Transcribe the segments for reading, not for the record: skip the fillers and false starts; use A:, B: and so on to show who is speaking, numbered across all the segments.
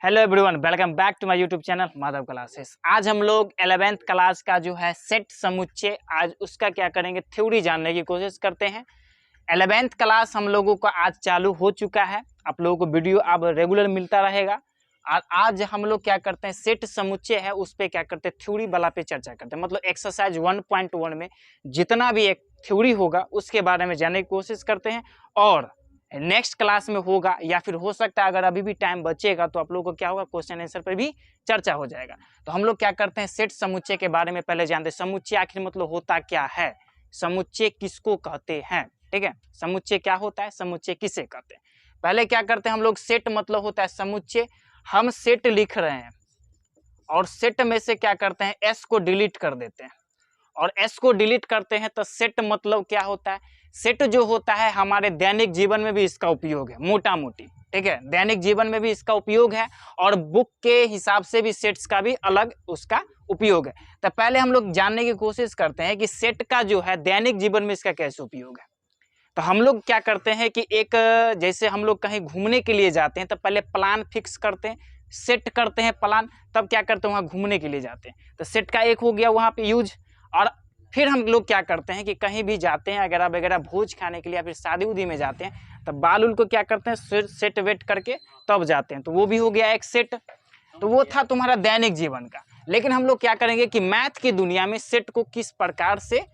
A: Hello everyone, welcome back to my YouTube channel Madhav Classes. आज हम लोग 11th क्लास का जो है सेट समुच्चय, आज उसका क्या करेंगे, थ्योरी जानने की कोशिश करते हैं। 11th क्लास हम लोगों का आज चालू हो चुका है। आप लोगों को वीडियो अब रेगुलर मिलता रहेगा। और आज हम लोग क्या करते हैं, सेट समुच्चय है उस पर क्या करते हैं, थ्योरी वाला पे चर्चा करते हैं। मतलब एक्सरसाइज 1.1 में जितना भी एक थ्योरी होगा उसके बारे में जानने की कोशिश करते हैं। और नेक्स्ट क्लास में होगा या फिर हो सकता है अगर अभी भी टाइम बचेगा तो आप लोगों को क्या होगा, क्वेश्चन आंसर पर भी चर्चा हो जाएगा। तो हम लोग क्या करते हैं, सेट समुच्चय के बारे में पहले जानते हैं। समुच्चय आखिर मतलब होता क्या है, समुच्चय किसको कहते हैं। ठीक है, समुच्चय क्या होता है, समुच्चय किसे कहते हैं। पहले क्या करते हैं हम लोग, सेट मतलब होता है समुच्चय। हम सेट लिख रहे हैं और सेट में से क्या करते हैं, एस को डिलीट कर देते हैं। और एस को डिलीट करते हैं तो सेट मतलब क्या होता है, सेट जो होता है हमारे दैनिक जीवन में भी इसका उपयोग है, मोटा मोटी। ठीक है, दैनिक जीवन में भी इसका उपयोग है और बुक के हिसाब से भी सेट्स का भी अलग उसका उपयोग है। तो पहले हम लोग जानने की कोशिश करते हैं कि सेट का जो है दैनिक जीवन में इसका कैसे उपयोग है। तो हम लोग क्या करते हैं कि एक जैसे हम लोग कहीं घूमने के लिए जाते हैं तो पहले प्लान फिक्स करते हैं, सेट करते हैं प्लान, तब क्या करते हैं वहाँ घूमने के लिए जाते हैं। तो सेट का एक हो गया वहाँ पे यूज। और फिर हम लोग क्या करते हैं कि कहीं भी जाते हैं वगैरह वगैरह, भोज खाने के लिए या फिर शादी उदी में जाते हैं तब बाल उल को क्या करते हैं, सेट वेट करके तब जाते हैं। तो वो भी हो गया एक सेट। तो वो था तुम्हारा दैनिक जीवन का। लेकिन हम लोग क्या करेंगे कि मैथ की दुनिया में सेट को किस प्रकार से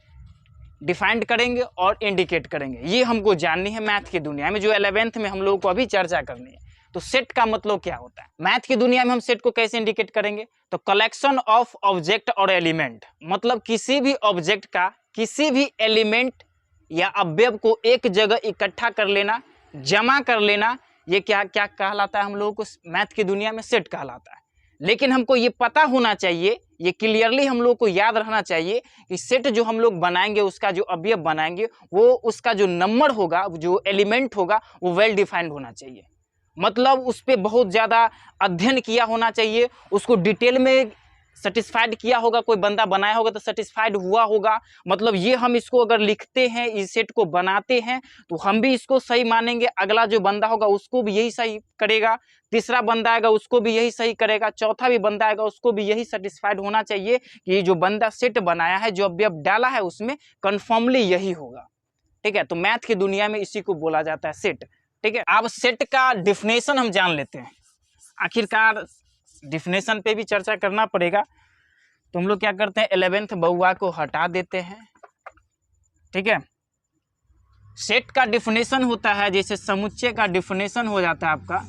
A: डिफाइंड करेंगे और इंडिकेट करेंगे, ये हमको जाननी है मैथ की दुनिया में, जो 11th में हम लोगों को अभी चर्चा करनी है। तो सेट का मतलब क्या होता है मैथ की दुनिया में, हम सेट को कैसे इंडिकेट करेंगे। तो कलेक्शन ऑफ ऑब्जेक्ट और एलिमेंट, मतलब किसी भी ऑब्जेक्ट का किसी भी एलिमेंट या अवयव को एक जगह इकट्ठा कर लेना, जमा कर लेना, ये क्या क्या कहलाता है हम लोगों को मैथ की दुनिया में, सेट कहलाता है। लेकिन हमको ये पता होना चाहिए, ये क्लियरली हम लोग को याद रहना चाहिए कि सेट जो हम लोग बनाएंगे, उसका जो अवयव बनाएंगे, वो उसका जो नंबर होगा, जो एलिमेंट होगा, वो वेल डिफाइंड होना चाहिए। मतलब उस पर बहुत ज़्यादा अध्ययन किया होना चाहिए, उसको डिटेल में सेटिस्फाइड किया होगा, कोई बंदा बनाया होगा तो सेटिस्फाइड हुआ होगा। मतलब ये हम इसको अगर लिखते हैं, इस सेट को बनाते हैं तो हम भी इसको सही मानेंगे, अगला जो बंदा होगा उसको भी यही सही करेगा, तीसरा बंदा आएगा उसको भी यही सही करेगा, चौथा भी बंदा आएगा उसको भी यही सेटिस्फाइड होना चाहिए कि जो बंदा सेट बनाया है, जो अवयव डाला है, उसमें कन्फर्मली यही होगा। ठीक है, तो मैथ की दुनिया में इसी को बोला जाता है सेट। ठीक है, अब सेट का डिफिनेशन हम जान लेते हैं। आखिरकार डिफिनेशन पे भी चर्चा करना पड़ेगा। तो हम लोग क्या करते हैं, 11th बउआ को हटा देते हैं। ठीक है, सेट का डिफिनेशन होता है, जैसे समुच्चय का डिफिनेशन हो जाता है आपका।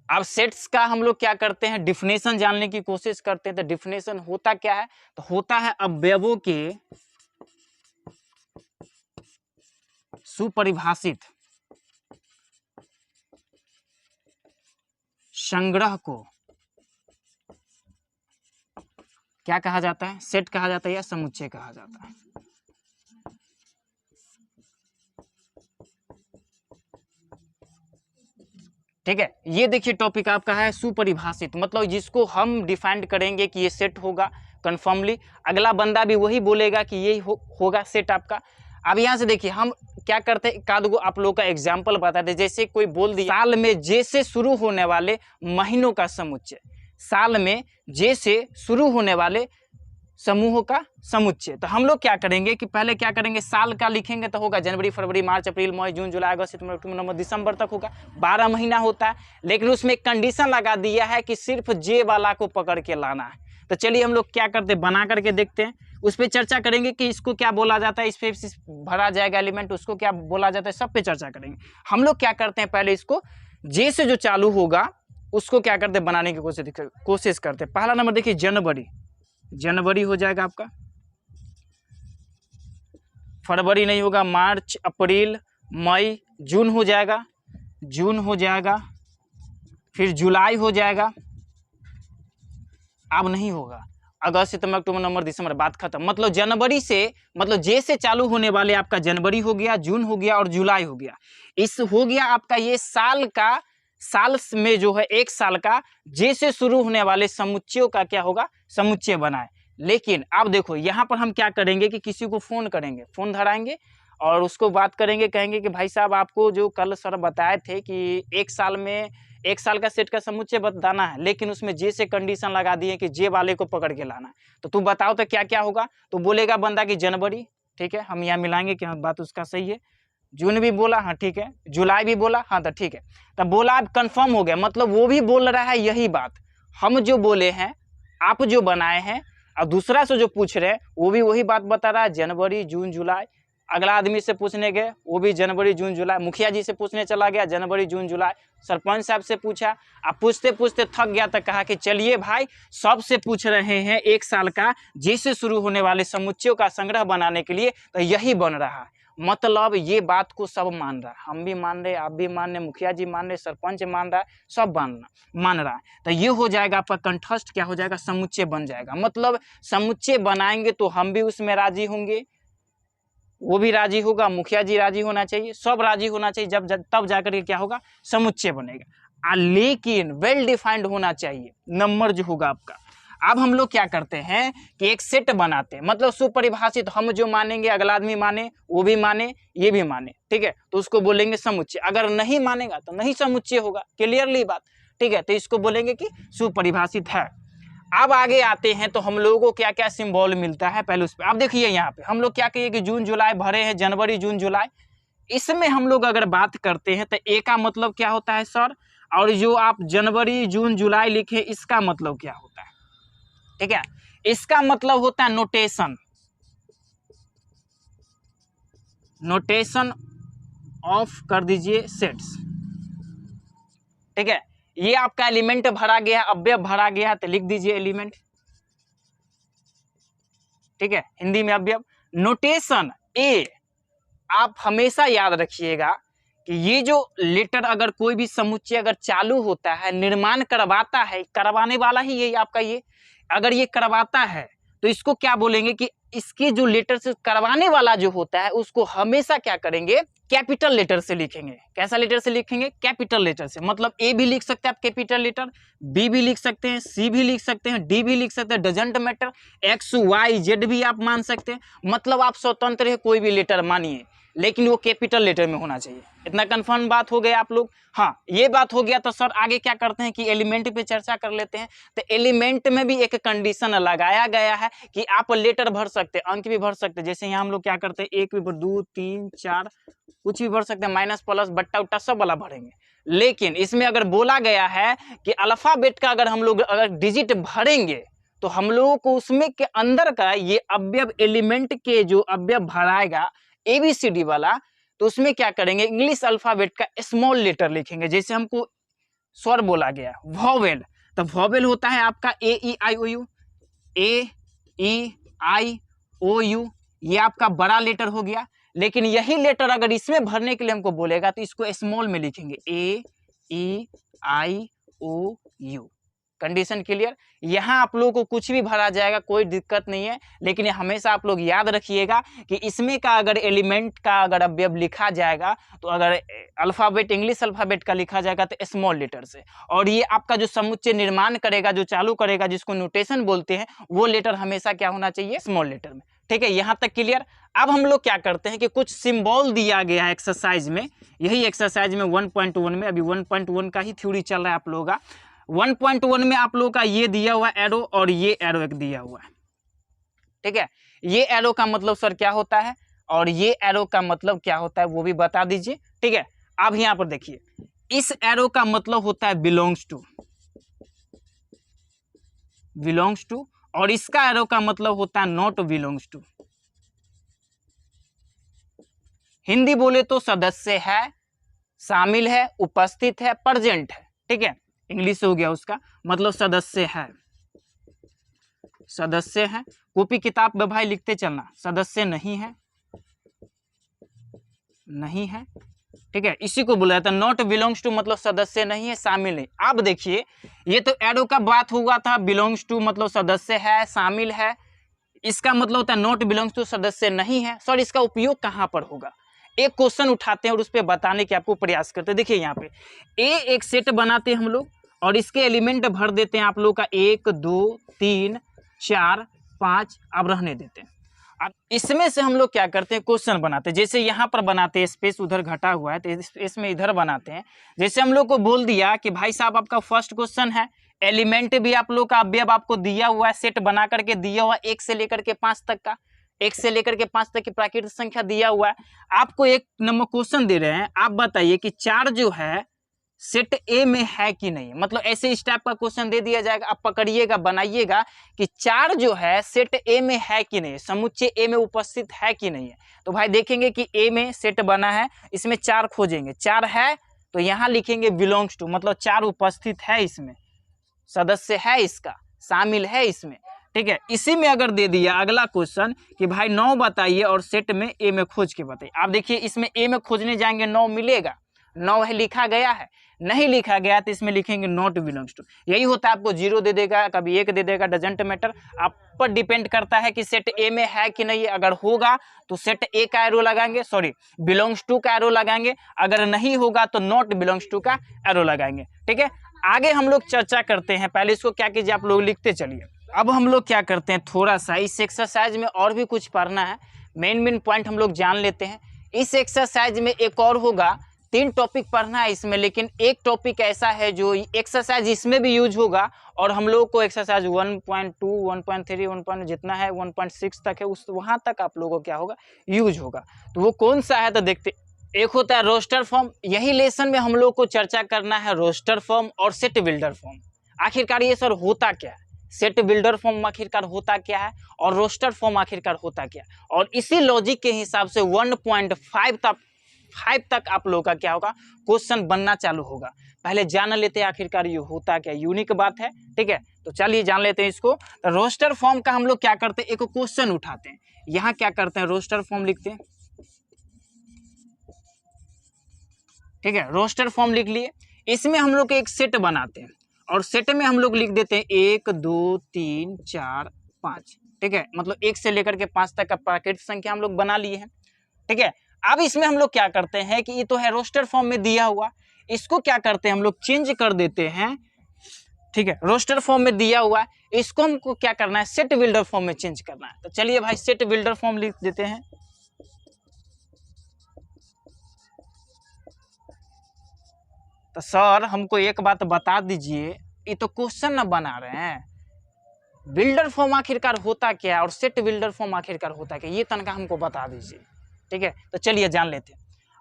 A: अब सेट्स का हम लोग क्या करते हैं, डिफिनेशन जानने की कोशिश करते हैं। तो डिफिनेशन होता क्या है, तो होता है अवयवों के सुपरिभाषित संग्रह को क्या कहा जाता है, सेट कहा जाता है या समुच्चय कहा जाता है। ठीक है, ये देखिए टॉपिक आपका है सुपरिभाषित, मतलब जिसको हम डिफाइंड करेंगे कि ये सेट होगा कन्फर्मली, अगला बंदा भी वही बोलेगा कि ये होगा सेट आपका। अब यहाँ से देखिए हम क्या करते हैं, एक आध गो आप लोग का एग्जाम्पल बताते हैं। जैसे कोई बोल दिया साल में जे से शुरू होने वाले महीनों का समुच्चय, साल में जे से शुरू होने वाले समूहों का समुच्चय। तो हम लोग क्या करेंगे कि पहले क्या करेंगे, साल का लिखेंगे तो होगा जनवरी, फरवरी, मार्च, अप्रैल, मई, जून, जुलाई, अगस्त, सितंबर, अक्टूबर, नवंबर, दिसंबर तक होगा, 12 महीना होता है। लेकिन उसमें एक कंडीशन लगा दिया है कि सिर्फ जे वाला को पकड़ के लाना है। तो चलिए हम लोग क्या करते हैं, बना करके देखते हैं, उस पर चर्चा करेंगे कि इसको क्या बोला जाता है, इस पर भरा जाएगा एलिमेंट, उसको क्या बोला जाता है, सब पे चर्चा करेंगे। हम लोग क्या करते हैं, पहले इसको जे से जो चालू होगा उसको क्या करते हैं, बनाने की कोशिश करते हैं। पहला नंबर देखिए जनवरी, जनवरी हो जाएगा आपका, फरवरी नहीं होगा, मार्च, अप्रैल, मई, जून हो जाएगा, जून हो जाएगा, फिर जुलाई हो जाएगा, अब नहीं होगा, अगस्त, सितंबर, अक्टूबर, नवंबर, दिसंबर, बात खत्म। मतलब जनवरी से, मतलब जे से चालू होने वाले आपका जनवरी हो गया, जून हो गया और जुलाई हो गया। इस हो गया आपका ये साल का, साल में जो है एक साल का जे से शुरू होने वाले समुच्चयों का क्या होगा, समुच्चय बनाए। लेकिन अब देखो यहाँ पर हम क्या करेंगे कि किसी को फोन करेंगे, फोन धराएंगे और उसको बात करेंगे, कहेंगे कि भाई साहब आपको जो कल सर बताए थे कि एक साल का सेट का समुच्चय बताना है, लेकिन उसमें जे से कंडीशन लगा दिए कि जे वाले को पकड़ के लाना है, तो तू बताओ तो क्या क्या होगा। तो बोलेगा बंदा कि जनवरी, ठीक है, हम यहाँ मिलाएंगे कि हाँ बात उसका सही है। जून भी बोला, हाँ ठीक है। जुलाई भी बोला, हाँ तो ठीक है। तब बोला अब कंफर्म हो गया, मतलब वो भी बोल रहा है यही बात हम जो बोले हैं, आप जो बनाए हैं, और दूसरा से जो पूछ रहे हैं वो भी वही बात बता रहा है, जनवरी जून जुलाई। अगला आदमी से पूछने गए, वो भी जनवरी जून जुलाई। मुखिया जी से पूछने चला गया, जनवरी जून जुलाई। सरपंच साहब से पूछा, अब पूछते पूछते थक गया तो कहा कि चलिए भाई सबसे पूछ रहे हैं एक साल का जैसे शुरू होने वाले समुच्चयों का संग्रह बनाने के लिए, तो यही बन रहा है। मतलब ये बात को सब मान रहा है, हम भी मान रहे, आप भी मान रहे, मुखिया जी मान रहे, सरपंच मान रहा है, सब मान रहा है। तो ये हो जाएगा आपका कंठस्थ, क्या हो जाएगा, समुच्चय बन जाएगा। मतलब समुच्चय बनाएंगे तो हम भी उसमें राजी होंगे, वो भी राजी होगा, मुखिया जी राजी होना चाहिए, सब राजी होना चाहिए, जब तब जाकर के क्या होगा, समुच्चय बनेगा। लेकिन वेल डिफाइंड होना चाहिए नंबर जो होगा आपका। अब हम लोग क्या करते हैं कि एक सेट बनाते हैं, मतलब सुपरिभाषित, हम जो मानेंगे अगला आदमी माने, वो भी माने, ये भी माने, ठीक है, तो उसको बोलेंगे समुच्चय। अगर नहीं मानेगा तो नहीं समुच्चय होगा, क्लियरली बात, ठीक है, तो इसको बोलेंगे कि सुपरिभाषित है। अब आगे आते हैं तो हम लोगों को क्या क्या सिंबल मिलता है पहले उस पर। अब देखिए यहाँ पे हम लोग क्या कहिए कि जून जुलाई भरे हैं, जनवरी जून जुलाई। इसमें हम लोग अगर बात करते हैं तो ए का मतलब क्या होता है सर, और जो आप जनवरी जून जुलाई लिखे इसका मतलब क्या होता है, ठीक है, इसका मतलब होता है नोटेशन, नोटेशन ऑफ कर दीजिए सेट्स, ठीक है। ये आपका एलिमेंट भरा गया, अवयव भरा गया, तो लिख दीजिए एलिमेंट, ठीक है, हिंदी में अवयव। नोटेशन ए, आप हमेशा याद रखिएगा कि ये जो लेटर अगर कोई भी समुच्चय अगर चालू होता है, निर्माण करवाता है, करवाने वाला ही ये आपका, ये अगर ये करवाता है तो इसको क्या बोलेंगे कि इसके जो लेटर से करवाने वाला जो होता है उसको हमेशा क्या करेंगे, कैपिटल लेटर से लिखेंगे। कैसा लेटर से लिखेंगे, कैपिटल लेटर से। मतलब ए भी लिख सकते हैं आप कैपिटल लेटर, बी भी लिख सकते हैं, सी भी लिख सकते हैं, डी भी लिख सकते हैं, doesn't matter, X Y Z भी आप मान सकते हैं। मतलब आप स्वतंत्र है, कोई भी लेटर मानिए, लेकिन वो कैपिटल लेटर में होना चाहिए। इतना कंफर्म बात हो गया आप लोग। हाँ, ये बात हो गया तो सर आगे क्या करते हैं कि एलिमेंट पे चर्चा कर लेते हैं। तो एलिमेंट में भी एक कंडीशन लगाया गया है कि आप लेटर भर सकते हैं, अंक भी भर सकते हैं। जैसे यहाँ हम लोग क्या करते हैं, एक भी भर, 2 3 4 कुछ भी भर सकते हैं, माइनस प्लस बट्टा उट्टा सब वाला भरेंगे। लेकिन इसमें अगर बोला गया है कि अल्फाबेट का अगर हम लोग अगर डिजिट भरेंगे तो हम लोगों को उसमें के अंदर का ये अवयव, एलिमेंट के जो अवयव भराएगा ABCD वाला, तो उसमें क्या करेंगे, इंग्लिश अल्फाबेट का स्मॉल लेटर लिखेंगे। जैसे हमको स्वर बोला गया वॉवेल, तो वॉवेल होता है आपका AEIOU, AEIOU, ये आपका बड़ा लेटर हो गया। लेकिन यही लेटर अगर इसमें भरने के लिए हमको बोलेगा तो इसको स्मॉल में लिखेंगे, AEIOU। Condition clear. यहाँ आप लोगों को कुछ भी भरा जाएगा, कोई दिक्कत नहीं है, लेकिन हमेशा आप लोग याद रखिएगा कि इसमें का अगर एलिमेंट का अगर अवयव लिखा जाएगा तो अगर अल्फाबेट, इंग्लिश अल्फाबेट का लिखा जाएगा तो स्मॉल लेटर से। और ये आपका जो समुच्चय निर्माण करेगा, जो चालू करेगा, जिसको नोटेशन बोलते हैं, वो लेटर हमेशा क्या होना चाहिए, स्मॉल लेटर में, ठीक है। यहाँ तक क्लियर। अब हम लोग क्या करते हैं कि कुछ सिंबल दिया गया है एक्सरसाइज में, यही एक्सरसाइज में 1.1 में, अभी 1.1 का ही थ्योरी चल रहा है आप लोगों का। 1.1 में आप लोगों का ये दिया हुआ एरो और ये एरो एक दिया हुआ है, ठीक है। ये एरो का मतलब सर क्या होता है और ये एरो का मतलब क्या होता है वो भी बता दीजिए, ठीक है। अब यहाँ पर देखिए, इस एरो का मतलब होता है बिलोंग्स टू, और इसका एरो का मतलब होता है नॉट बिलोंग्स टू। हिंदी बोले तो सदस्य है, शामिल है, उपस्थित है, प्रेजेंट है, ठीक है। इंग्लिश हो गया उसका मतलब सदस्य है, सदस्य है। कॉपी किताब में भाई लिखते चलना, सदस्य नहीं है, नहीं है, ठीक है। इसी को बोला जाता है नॉट बिलोंग्स टू, मतलब सदस्य नहीं है, शामिल नहीं। अब देखिए, ये तो एरो का बात हुआ था, बिलोंग्स टू मतलब सदस्य है, शामिल है। इसका मतलब होता है नॉट बिलोंग्स टू, सदस्य नहीं है। सर इसका उपयोग कहाँ पर होगा, एक क्वेश्चन उठाते हैं और उस पर बताने के आपको प्रयास करते हैं। देखिए यहाँ पे एक सेट बनाते हैं हम लोग और इसके एलिमेंट भर देते हैं आप लोग का 1 2 3 4 5, अब रहने देते हैं। अब इसमें से हम लोग क्या करते हैं, क्वेश्चन बनाते हैं। जैसे यहाँ पर बनाते हैं, स्पेस उधर घटा हुआ है तो स्पेस में इधर बनाते हैं। जैसे हम लोग को बोल दिया कि भाई साहब आपका फर्स्ट क्वेश्चन है, एलिमेंट भी आप लोग का अब आपको दिया हुआ है, सेट बना करके दिया हुआ 1 से लेकर के 5 तक का, 1 से लेकर के 5 तक की प्राकृतिक संख्या दिया हुआ है। आपको एक नंबर क्वेश्चन दे रहे हैं, आप बताइए कि 4 जो है सेट ए में है कि नहीं। मतलब ऐसे इस टाइप का क्वेश्चन दे दिया जाएगा, आप पकड़िएगा, बनाइएगा कि 4 जो है सेट ए में है कि नहीं, समुच्चय ए में उपस्थित है कि नहीं है। तो भाई देखेंगे कि ए में सेट बना है, इसमें 4 खोजेंगे, 4 है तो यहाँ लिखेंगे बिलोंग्स टू, मतलब 4 उपस्थित है, इसमें सदस्य है, इसका शामिल है इसमें, ठीक है। इसी में अगर दे दिया अगला क्वेश्चन कि भाई 9 बताइए और सेट में ए में खोज के बताइए। आप देखिए इसमें ए में खोजने जाएंगे 9 मिलेगा, 9 है लिखा गया है, नहीं लिखा गया तो इसमें लिखेंगे नॉट बिलोंग्स टू। यही होता है, आपको 0 दे देगा, कभी 1 दे देगा, डजेंट मैटर, आप पर डिपेंड करता है कि सेट ए में है कि नहीं। अगर होगा तो सेट ए का एरो लगाएंगे, सॉरी बिलोंग्स टू का एरो लगाएंगे, अगर नहीं होगा तो नॉट बिलोंग्स टू का एरो लगाएंगे, ठीक है। आगे हम लोग चर्चा करते हैं, पहले इसको क्या कीजिए आप लोग लिखते चलिए। अब हम लोग क्या करते हैं, थोड़ा सा इस एक्सरसाइज में और भी कुछ पढ़ना है, मेन पॉइंट हम लोग जान लेते हैं। इस एक्सरसाइज में एक और होगा, 3 टॉपिक पढ़ना है इसमें, लेकिन एक टॉपिक ऐसा है जो एक्सरसाइज इसमें भी यूज होगा और हम लोग को एक्सरसाइज 1.2, 1.3, 1. जितना है 1.6 तक है, उस वहां तक आप लोगों को क्या होगा, यूज होगा। तो वो कौन सा है तो देखते। एक होता है रोस्टर फॉर्म, यही लेसन में हम लोग को चर्चा करना है, रोस्टर फॉर्म और सेट बिल्डर फॉर्म। आखिरकार ये सर होता क्या है, सेट बिल्डर फॉर्म आखिरकार होता क्या है और रोस्टर फॉर्म आखिरकार होता क्या है, और इसी लॉजिक के हिसाब से 1.5 तक आप लोगों का क्या होगा, क्वेश्चन बनना चालू होगा। पहले जान लेते हैं आखिरकार ये होता क्या, यूनिक बात है, ठीक है। तो चलिए जान लेते हैं इसको। तो रोस्टर फॉर्म का हम लोग क्या करते हैं, एक क्वेश्चन उठाते हैं, यहाँ क्या करते हैं, रोस्टर फॉर्म लिखते हैं, ठीक है। रोस्टर फॉर्म लिख लिए, इसमें हम लोग एक सेट बनाते हैं और सेट में हम लोग लिख देते हैं 1 2 3 4 5, ठीक है। मतलब 1 से लेकर के 5 तक का प्राकृतिक संख्या हम लोग बना लिए हैं, ठीक है। अब इसमें हम लोग क्या करते हैं कि ये तो है रोस्टर फॉर्म में दिया हुआ, इसको क्या करते हैं हम लोग चेंज कर देते हैं, ठीक है। रोस्टर फॉर्म में दिया हुआ, इसको हमको क्या करना है, सेट बिल्डर फॉर्म में चेंज करना है। तो चलिए भाई सेट बिल्डर फॉर्म लिख देते हैं। तो सर हमको एक बात बता दीजिए, ये तो क्वेश्चन ना बना रहे हैं, बिल्डर फॉर्म आखिरकार होता क्या और सेट बिल्डर फॉर्म आखिरकार होता क्या, ये तनका हमको बता दीजिए, ठीक है। तो चलिए जान लेते हैं।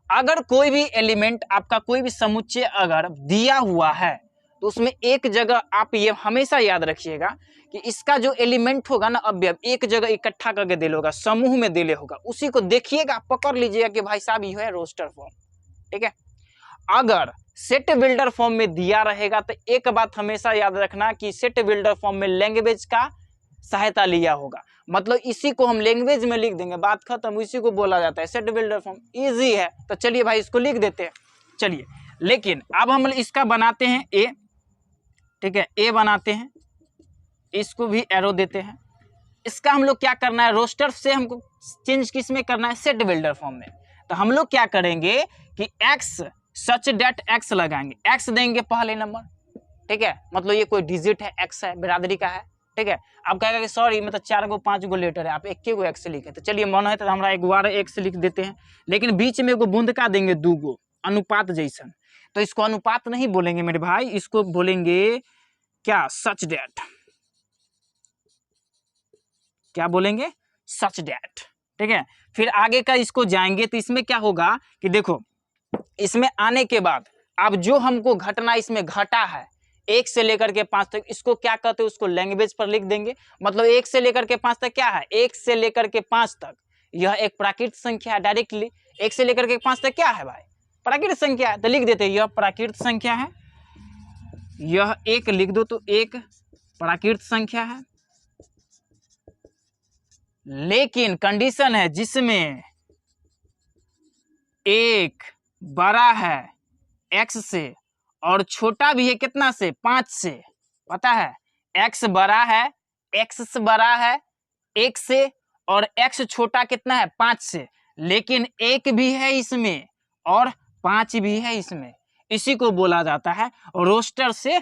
A: अगर कोई भी एलिमेंट आपका, कोई भी समुच्चय अगर दिया हुआ है तो उसमें एक जगह आप ये हमेशा याद रखिएगा कि इसका जो एलिमेंट होगा ना, अवयव एक जगह इकट्ठा करके दे होगा, समूह में दे होगा, उसी को देखिएगा, पकड़ लीजिएगा कि भाई साहब ये है रोस्टर फॉर्म, ठीक है। अगर सेट बिल्डर फॉर्म में दिया रहेगा तो एक बात हमेशा याद रखना कि सेट बिल्डर फॉर्म में लैंग्वेज का सहायता लिया होगा, मतलब इसी को हम लैंग्वेज में लिख देंगे, बात खत्म, इसी को बोला जाता है सेट बिल्डर फॉर्म, इजी है। तो चलिए भाई इसको लिख देते हैं, चलिए। लेकिन अब हम इसका बनाते हैं ए, ठीक है, ए बनाते हैं, इसको भी एरो देते हैं। इसका हम लोग क्या करना है, रोस्टर से हमको चेंज किस में करना है, सेट बिल्डर फॉर्म में। तो हम लोग क्या करेंगे कि एक्स सच डेट एक्स लगाएंगे, एक्स देंगे पहले नंबर, ठीक है। मतलब ये कोई डिजिट है, एक्स है, बिरादरी का है, ठीक है। अब कहेगा कि सॉरी मतलब 4 गो 5 गो लेटर है, आप 1 गो एक्स लिखे। तो चलिए मन है तो हमारा 1 बार एक्स लिख देते हैं, लेकिन बीच में एगो बूंद का देंगे 2 गो, अनुपात जैसन। तो इसको अनुपात नहीं बोलेंगे मेरे भाई, इसको बोलेंगे क्या, सच डेट, क्या बोलेंगे, सच डेट, ठीक है। फिर आगे का इसको जाएंगे तो इसमें क्या होगा कि देखो, इसमें आने के बाद अब जो हमको घटना इसमें घटा है 1 से लेकर के 5 तक, इसको क्या कहते हैं, उसको लैंग्वेज पर लिख देंगे। मतलब 1 से लेकर के 5 तक क्या है, 1 से लेकर के 5 तक यह एक प्राकृतिक संख्या है, डायरेक्टली 1 से लेकर के 5 तक क्या है भाई, प्राकृतिक संख्या है। तो लिख देते हैं यह प्राकृतिक संख्या है, यह एक लिख दो तो एक प्राकृतिक संख्या है, लेकिन कंडीशन है जिसमें एक बड़ा है x से और छोटा भी है कितना से, 5 से, पता है x बड़ा है, x से बड़ा है 1 से और x छोटा कितना है, 5 से, लेकिन 1 भी है इसमें और 5 भी है इसमें, इसी को बोला जाता है रोस्टर से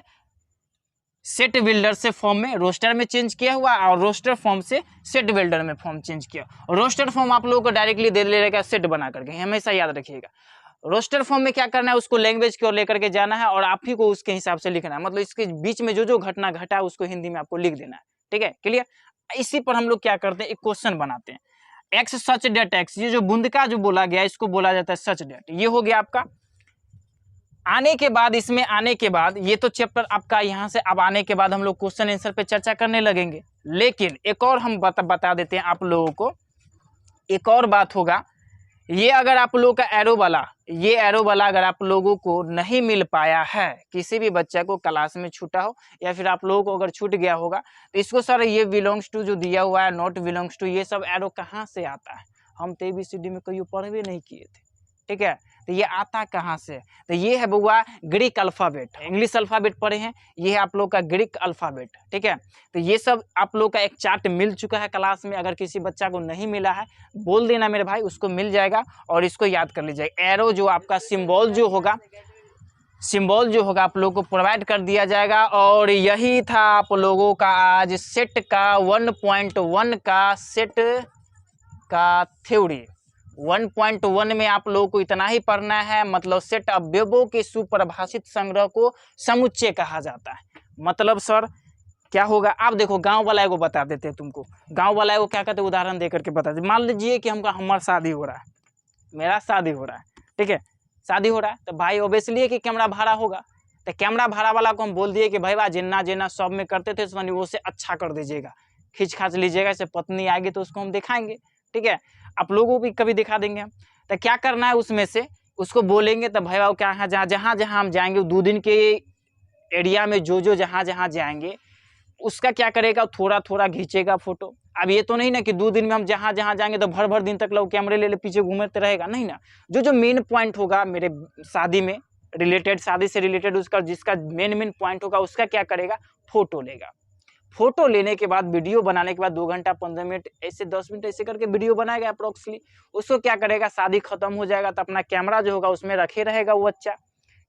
A: सेट बिल्डर से फॉर्म में रोस्टर में चेंज किया हुआ और रोस्टर फॉर्म से सेट बिल्डर में फॉर्म चेंज किया। रोस्टर फॉर्म आप लोगों को डायरेक्टली दे लेगा सेट बना करके, हमेशा याद रखिएगा। रोस्टर फॉर्म में क्या करना है, उसको लैंग्वेज की ओर लेकर के जाना है और आप ही को उसके हिसाब से लिखना है, मतलब इसके बीच में जो जो घटना घटा है उसको हिंदी में आपको लिख देना है, ठीक है, क्लियर। इसी पर हम लोग क्या करते हैं, एक क्वेश्चन बनाते हैं, एक्स सच डेट एक्स, ये जो बूंद का जो बोला गया इसको बोला जाता है सच डेट। ये हो गया आपका। आने के बाद इसमें आने के बाद ये तो चैप्टर आपका यहाँ से, अब आने के बाद हम लोग क्वेश्चन आंसर पे चर्चा करने लगेंगे। लेकिन एक और हम बता देते हैं आप लोगों को, एक और बात होगा, ये अगर आप लोगों का एरो वाला, ये एरो वाला अगर आप लोगों को नहीं मिल पाया है, किसी भी बच्चा को क्लास में छूटा हो या फिर आप लोगों को अगर छूट गया होगा, तो इसको सर ये बिलोंग्स टू जो दिया हुआ है, नॉट बिलोंग्स टू, ये सब एरो कहाँ से आता है, हम तो ABCD में कहीं पढ़ भी नहीं किए थे, ठीक है, तो ये आता कहाँ से, तो ये है बउआ ग्रीक अल्फ़ाबेट। इंग्लिश अल्फ़ाबेट पढ़े हैं, ये है आप लोग का ग्रीक अल्फ़ाबेट, ठीक है। तो ये सब आप लोग का एक चार्ट मिल चुका है क्लास में, अगर किसी बच्चा को नहीं मिला है बोल देना मेरे भाई, उसको मिल जाएगा और इसको याद कर लीजिएगा। एरो जो आपका सिंबल जो होगा, सिंबल जो होगा आप लोगों को प्रोवाइड कर दिया जाएगा। और यही था आप लोगों का आज सेट का 1.1 का सेट का थ्योरी। 1.1 में आप लोगों को इतना ही पढ़ना है, मतलब सेट अवयवों के सुपरिभाषित संग्रह को समुच्चय कहा जाता है। मतलब सर क्या होगा, आप देखो गांव वाला को बता देते हैं तुमको, गांव वाला को क्या कहते हैं, उदाहरण देकर के बता दे। मान लीजिए कि हमारा शादी हो रहा है, मेरा शादी हो रहा है, ठीक है, शादी हो रहा है, तो भाई ऑब्वियसली है कि कैमरा भाड़ा होगा, तो कैमरा भाड़ा वाला को हम बोल दिए कि भाई बा जिन्ना जिन्ना सब में करते थे वो से अच्छा कर दीजिएगा, खींच खाच लीजिएगा, इससे पत्नी आएगी तो उसको हम दिखाएंगे, ठीक है, आप लोगों को भी कभी दिखा देंगे हम। तो क्या करना है, उसमें से उसको बोलेंगे तो भाई क्या है, जहाँ जहाँ हम जाएंगे 2 दिन के एरिया में जो जहाँ जहाँ जाएंगे उसका क्या करेगा, थोड़ा थोड़ा खींचेगा फोटो। अब ये तो नहीं ना कि 2 दिन में हम जहाँ जहाँ जाएंगे तो भर भर दिन तक लोग कैमरे ले पीछे घूमते रहेगा, नहीं ना। जो मेन पॉइंट होगा मेरे शादी में रिलेटेड, शादी से रिलेटेड उसका जिसका मेन पॉइंट होगा उसका क्या करेगा, फोटो लेगा। फोटो लेने के बाद वीडियो बनाने के बाद 2 घंटा 15 मिनट ऐसे 10 मिनट ऐसे करके वीडियो बनाएगा अप्रोक्सली। उसको क्या करेगा, शादी खत्म हो जाएगा तो अपना कैमरा जो होगा उसमें रखे रहेगा, वो अच्छा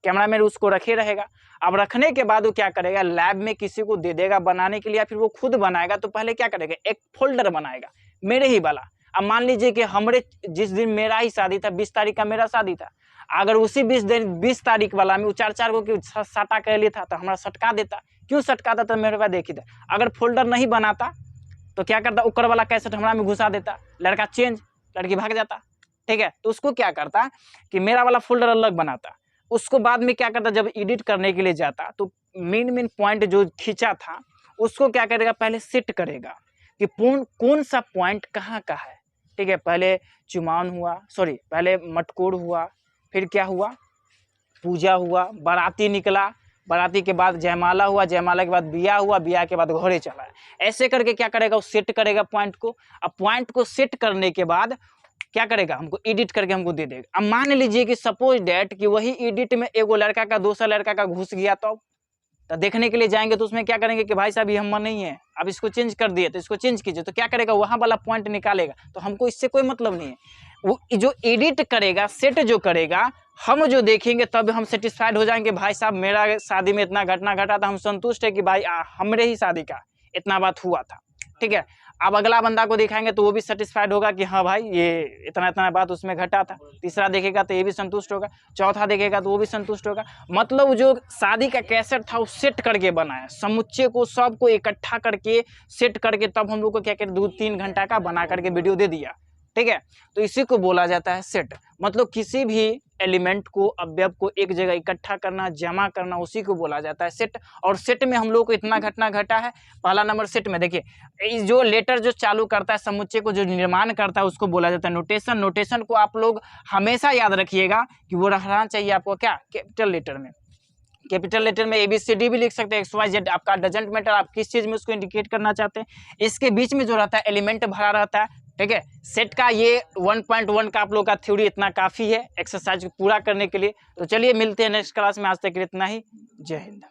A: कैमरा में उसको रखे रहेगा। अब रखने के बाद वो क्या करेगा, लैब में किसी को दे देगा बनाने के लिए, या फिर वो खुद बनाएगा। तो पहले क्या करेगा, एक फोल्डर बनाएगा मेरे ही वाला। अब मान लीजिए कि हमारे जिस दिन मेरा ही शादी था, 20 तारीख का मेरा शादी था, अगर उसी 20 तारीख वाला में वो 4 को सटा कर लेता तो हमारा सटका देता। क्यों सटकाता, तो मेरे पास देखी था, अगर फोल्डर नहीं बनाता तो क्या करता, ऊपर वाला कैसेट हमारा में घुसा देता, लड़का चेंज, लड़की भाग जाता, ठीक है। तो उसको क्या करता कि मेरा वाला फोल्डर अलग बनाता, उसको बाद में क्या करता, जब एडिट करने के लिए जाता तो मेन पॉइंट जो खींचा था उसको क्या करेगा, पहले सेट करेगा कि कौन सा पॉइंट कहाँ का है, ठीक है। पहले चुमान हुआ, सॉरी पहले मटकोर हुआ, फिर क्या हुआ, पूजा हुआ, बाराती निकला, बाराती के बाद जयमाला हुआ, जयमाला के बाद बिया हुआ, बिया के बाद घोड़े चला। ऐसे करके क्या करेगा, वो सेट करेगा पॉइंट को। अब पॉइंट को सेट करने के बाद क्या करेगा, हमको एडिट करके हमको दे देगा। अब मान लीजिए कि सपोज डेट कि वही एडिट में एगो लड़का का दूसरा लड़का का घुस गया, तो देखने के लिए जाएंगे तो उसमें क्या करेंगे कि भाई साहब ये हम नहीं है, अब इसको चेंज कर दिए तो इसको चेंज कीजिए। तो क्या करेगा, वहां वाला पॉइंट निकालेगा। तो हमको इससे कोई मतलब नहीं है, वो जो एडिट करेगा, सेट जो करेगा, हम जो देखेंगे तब हम सेटिस्फाइड हो जाएंगे, भाई साहब मेरा शादी में इतना घटना घटा था, हम संतुष्ट है कि भाई हमरे ही शादी का इतना बात हुआ था, ठीक है। अब अगला बंदा को दिखाएंगे तो वो भी सेटिस्फाइड होगा कि हाँ भाई ये इतना बात उसमें घटा था। तीसरा देखेगा तो ये भी संतुष्ट होगा, चौथा देखेगा तो वो भी संतुष्ट होगा। मतलब जो शादी का कैसेट था वो सेट करके बनाया, समुच्चय को सबको इकट्ठा करके सेट करके तब हम लोग को क्या कहते 2-3 घंटा का बना करके वीडियो दे दिया, ठीक है। तो इसी को बोला जाता है सेट। मतलब किसी भी एलिमेंट को, अवयव को एक जगह इकट्ठा करना, जमा करना, उसी को बोला जाता है सेट। और सेट में हम लोग को इतना घटना घटा है। पहला नंबर सेट में देखिए, जो लेटर जो चालू करता है समुच्चय को, जो निर्माण करता है, उसको बोला जाता है नोटेशन। नोटेशन को आप लोग हमेशा याद रखिएगा कि वो रहना चाहिए आपको क्या, कैपिटल लेटर में। कैपिटल लेटर में ABCD भी लिख सकते हैं, XYZ, आपका डजेंट मैटर, आप किस चीज में उसको इंडिकेट करना चाहते हैं। इसके बीच में जो रहता है एलिमेंट भरा रहता है, ठीक है। सेट का ये 1.1 का आप लोग का थ्योरी इतना काफी है एक्सरसाइज पूरा करने के लिए। तो चलिए मिलते हैं नेक्स्ट क्लास में, आज तक इतना ही। जय हिंद।